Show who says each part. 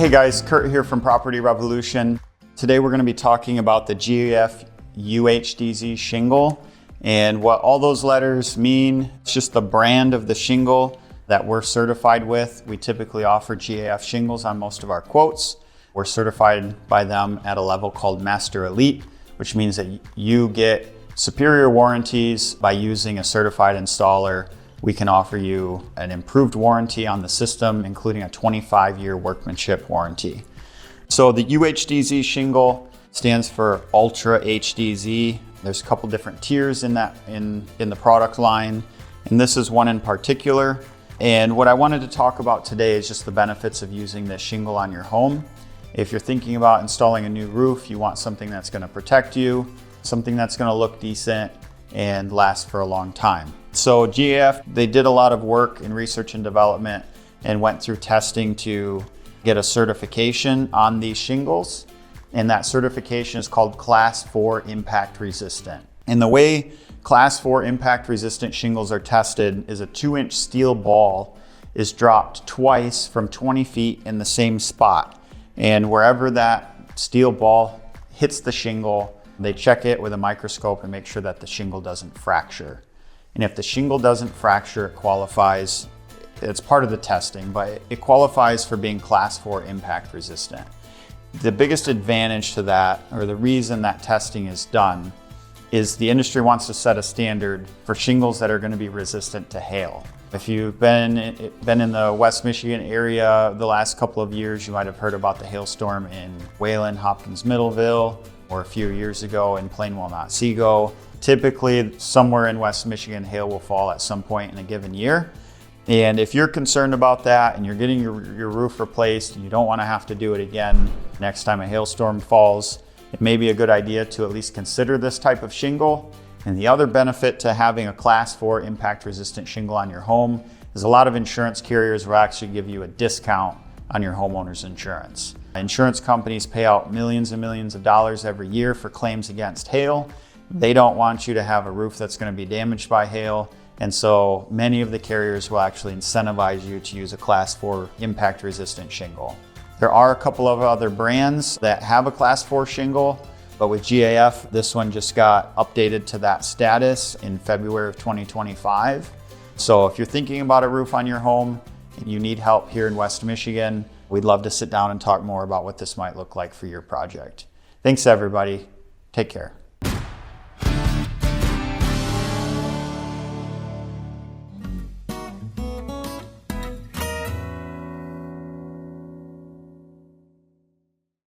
Speaker 1: Hey guys, Kurt here from Property Revolution. Today we're going to be talking about the GAF UHDZ shingle and what all those letters mean. It's just the brand of the shingle that we're certified with. We typically offer GAF shingles on most of our quotes. We're certified by them at a level called Master Elite, which means that you get superior warranties by using a certified installer. We can offer you an improved warranty on the system, including a 25-year workmanship warranty. So the UHDZ shingle stands for Ultra HDZ. There's a couple different tiers in the product line, and this is one in particular. And what I wanted to talk about today is just the benefits of using this shingle on your home. If you're thinking about installing a new roof, you want something that's going to protect you, something that's going to look decent and last for a long time. So GAF, they did a lot of work in research and development and went through testing to get a certification on these shingles. And that certification is called Class 4 Impact Resistant. And the way Class 4 Impact Resistant shingles are tested is a 2-inch steel ball is dropped twice from 20 feet in the same spot. And wherever that steel ball hits the shingle, they check it with a microscope and make sure that the shingle doesn't fracture. And if the shingle doesn't fracture, it qualifies, it's part of the testing, but it qualifies for being Class 4 impact resistant. The biggest advantage to that, or the reason that testing is done, is the industry wants to set a standard for shingles that are going to be resistant to hail. If you've been in the West Michigan area the last couple of years, you might have heard about the hailstorm in Wayland, Hopkins, Middleville, or a few years ago in Plainwell, Otsego. Typically, somewhere in West Michigan, hail will fall at some point in a given year. And if you're concerned about that and you're getting your roof replaced and you don't want to have to do it again next time a hailstorm falls, it may be a good idea to at least consider this type of shingle. And the other benefit to having a Class 4 impact resistant shingle on your home is a lot of insurance carriers will actually give you a discount on your homeowner's insurance. Insurance companies pay out millions and millions of dollars every year for claims against hail. They don't want you to have a roof that's going to be damaged by hail. And so many of the carriers will actually incentivize you to use a Class 4 impact resistant shingle. There are a couple of other brands that have a Class 4 shingle, but with GAF, this one just got updated to that status in February of 2025. So if you're thinking about a roof on your home and you need help here in West Michigan, we'd love to sit down and talk more about what this might look like for your project. Thanks everybody. Take care.